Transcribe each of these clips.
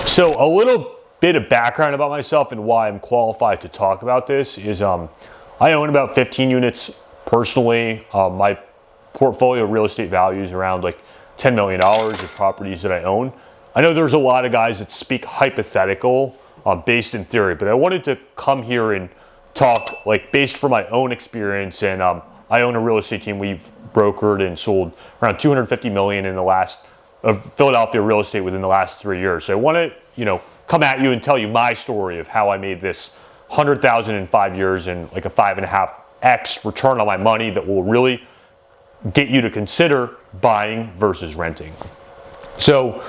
So a little bit of background about myself and why I'm qualified to talk about this is I own about 15 units personally. My portfolio real estate value is around like $10 million of properties that I own. I know there's a lot of guys that speak hypothetical based in theory, but I wanted to come here and talk like based from my own experience. And I own a real estate team. We've brokered and sold around $250 million in the last of Philadelphia real estate within the last 3 years. So I want to, come at you and tell you my story of how I made this 100,000 in 5 years and like a 5.5x return on my money that will really get you to consider buying versus renting. So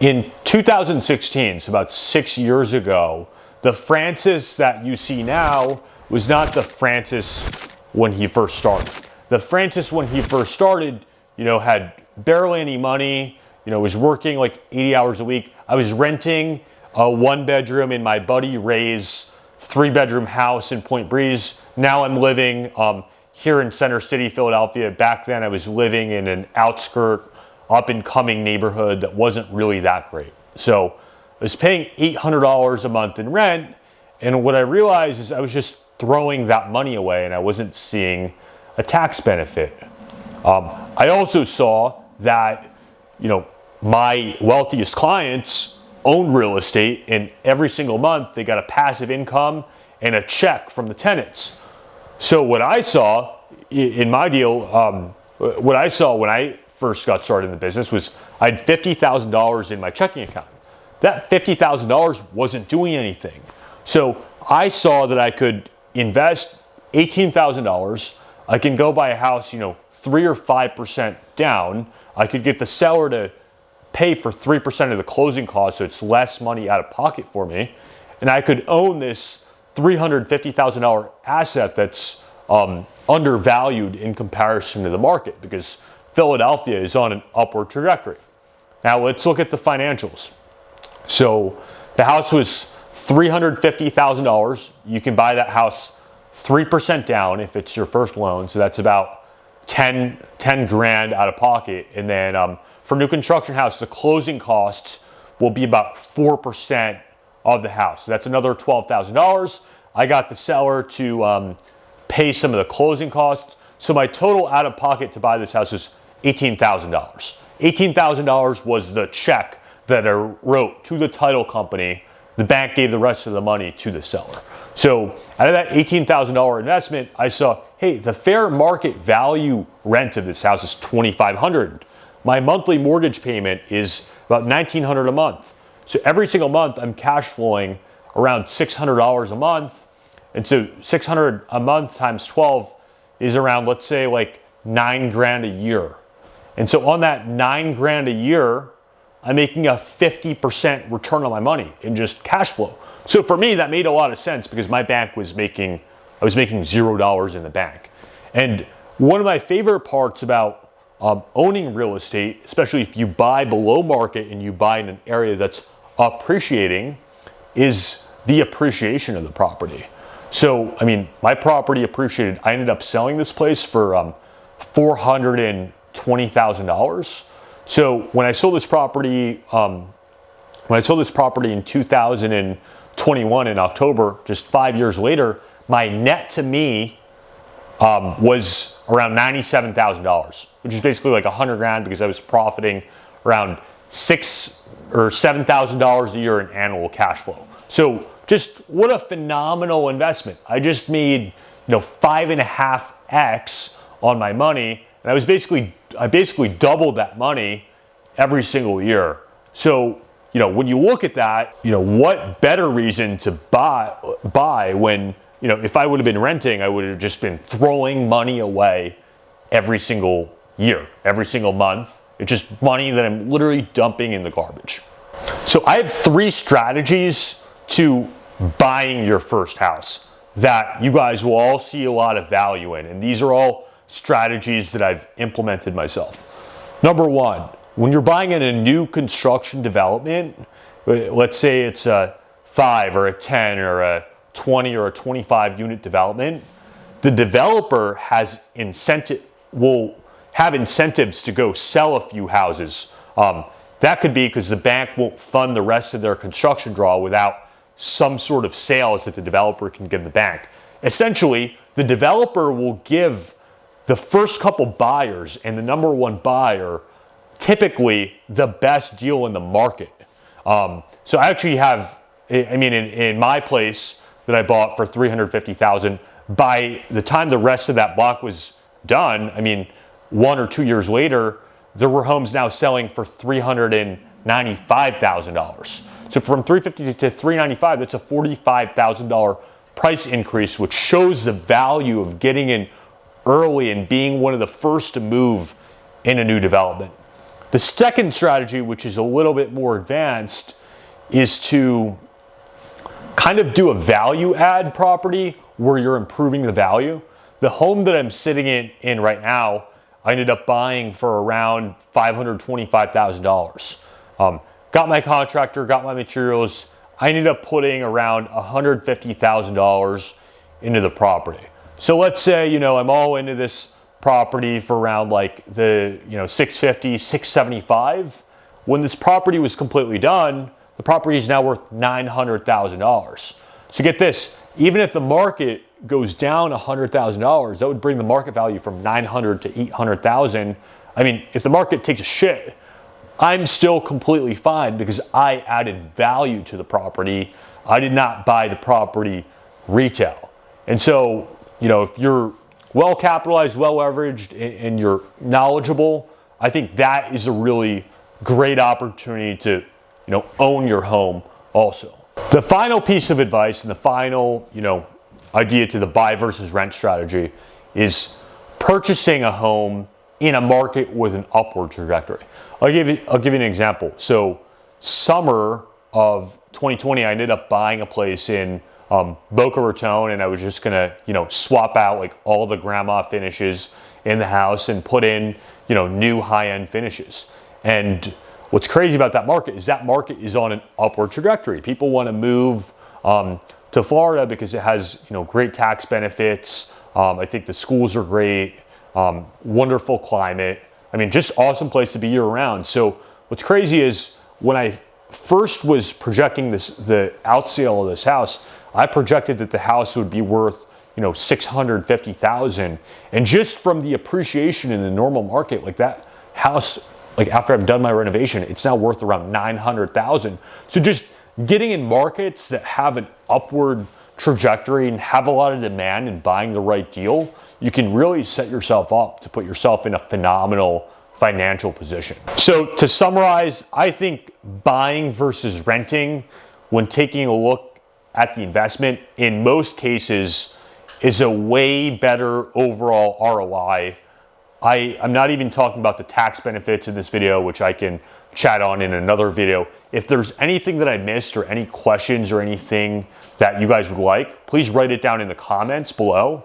in 2016, so about 6 years ago, the Francis that you see now was not the Francis when he first started. The Francis when he first started, had barely any money, was working like 80 hours a week. I was renting a 1-bedroom in my buddy Ray's 3-bedroom house in Point Breeze. Now I'm living here in Center City, Philadelphia. Back then I was living in an outskirt, up and coming neighborhood that wasn't really that great. So I was paying $800 a month in rent. And what I realized is I was just throwing that money away and I wasn't seeing a tax benefit. I also saw that, my wealthiest clients own real estate, and every single month they got a passive income and a check from the tenants. So what I saw in my deal, what I saw when I first got started in the business was I had $50,000 in my checking account. That $50,000 wasn't doing anything. So I saw that I could invest $18,000. I can go buy a house, 3 or 5% down. I could get the seller to pay for 3% of the closing costs, so it's less money out of pocket for me. And I could own this $350,000 asset that's undervalued in comparison to the market because Philadelphia is on an upward trajectory. Now let's look at the financials. So the house was $350,000. You can buy that house 3% down if it's your first loan. So that's about 10 grand out of pocket. And then for new construction house, the closing costs will be about 4% of the house. So that's another $12,000. I got the seller to pay some of the closing costs. So my total out of pocket to buy this house is $18,000. $18,000 was the check that I wrote to the title company. The bank gave the rest of the money to the seller. So out of that $18,000 investment, I saw, hey, the fair market value rent of this house is $2,500. My monthly mortgage payment is about $1,900 a month. So every single month I'm cash flowing around $600 a month. And so $600 a month times 12 is around, let's say like $9 grand a year. And so on that $9 grand a year, I'm making a 50% return on my money in just cash flow. So for me, that made a lot of sense because my bank was making, I was making $0 in the bank. And one of my favorite parts about owning real estate, especially if you buy below market and you buy in an area that's appreciating, is the appreciation of the property. So, my property appreciated. I ended up selling this place for $420,000. So when I sold this property, in 2021 in October, just 5 years later, my net to me was around $97,000, which is basically like 100 grand because I was profiting around $6,000 or $7,000 a year in annual cash flow. So just what a phenomenal investment. I just made 5.5x on my money, and I basically doubled that money every single year. So when you look at that, what better reason to buy when, if I would have been renting, I would have just been throwing money away every single year, every single month. It's just money that I'm literally dumping in the garbage. So I have 3 strategies to buying your first house that you guys will all see a lot of value in. And these are all strategies that I've implemented myself. Number 1, when you're buying in a new construction development, let's say it's a 5 or a 10 or a 20 or a 25 unit development, the developer will have incentives to go sell a few houses that could be because the bank won't fund the rest of their construction draw without some sort of sales that the developer can give the bank. Essentially, the developer will give the first couple buyers and the number one buyer typically the best deal in the market. So I actually have, I mean, in my place that I bought for $350,000, by the time the rest of that block was done, I mean, 1 or 2 years later, there were homes now selling for $395,000. So from $350,000 to $395,000, that's a $45,000 price increase, which shows the value of getting in early and being one of the first to move in a new development. The second strategy, which is a little bit more advanced, is to kind of do a value add property where you're improving the value. The home that I'm sitting in right now, I ended up buying for around $525,000. Got my contractor, got my materials. I ended up putting around $150,000 into the property. So let's say, you know, I'm all into this property for around like the, you know, 650, 675. When this property was completely done, the property is now worth $900,000. So get this, even if the market goes down $100,000, that would bring the market value from 900 to 800,000. I mean, if the market takes a shit, I'm still completely fine because I added value to the property. I did not buy the property retail. And so, you know, if you're well capitalized, well leveraged, and you're knowledgeable, I think that is a really great opportunity to, you know, own your home also. The final piece of advice and the final, you know, idea to the buy versus rent strategy is purchasing a home in a market with an upward trajectory. I'll give you an example. So summer of 2020, I ended up buying a place in Boca Raton, and I was just gonna, you know, swap out like all the grandma finishes in the house and put in, you know, new high-end finishes. And what's crazy about that market is on an upward trajectory. People want to move to Florida because it has, you know, great tax benefits. I think the schools are great, wonderful climate. I mean, just awesome place to be year round. So what's crazy is when I first was projecting the out sale of this house, I projected that the house would be worth, you know, $650,000. And just from the appreciation in the normal market, like that house, like after I've done my renovation, it's now worth around $900,000. So just getting in markets that have an upward trajectory and have a lot of demand and buying the right deal, you can really set yourself up to put yourself in a phenomenal financial position. So to summarize, I think buying versus renting, when taking a look at the investment, in most cases is a way better overall ROI. I'm not even talking about the tax benefits in this video, which I can chat on in another video. If there's anything that I missed or any questions or anything that you guys would like, please write it down in the comments below.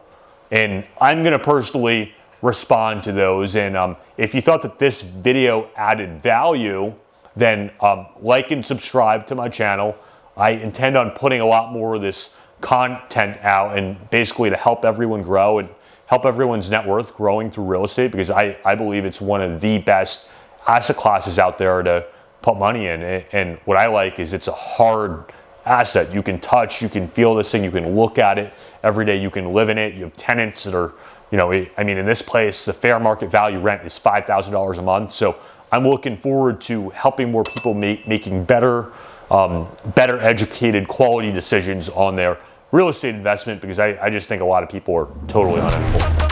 And I'm gonna personally respond to those. And if you thought that this video added value, then like and subscribe to my channel. I intend on putting a lot more of this content out and basically to help everyone grow and help everyone's net worth growing through real estate, because I believe it's one of the best asset classes out there to put money in. And what I like is it's a hard asset. You can touch, you can feel this thing, you can look at it every day, you can live in it. You have tenants that are, you know, I mean, in this place, the fair market value rent is $5,000 a month. So I'm looking forward to helping more people making better educated quality decisions on their real estate investment, because I just think a lot of people are totally uninformed.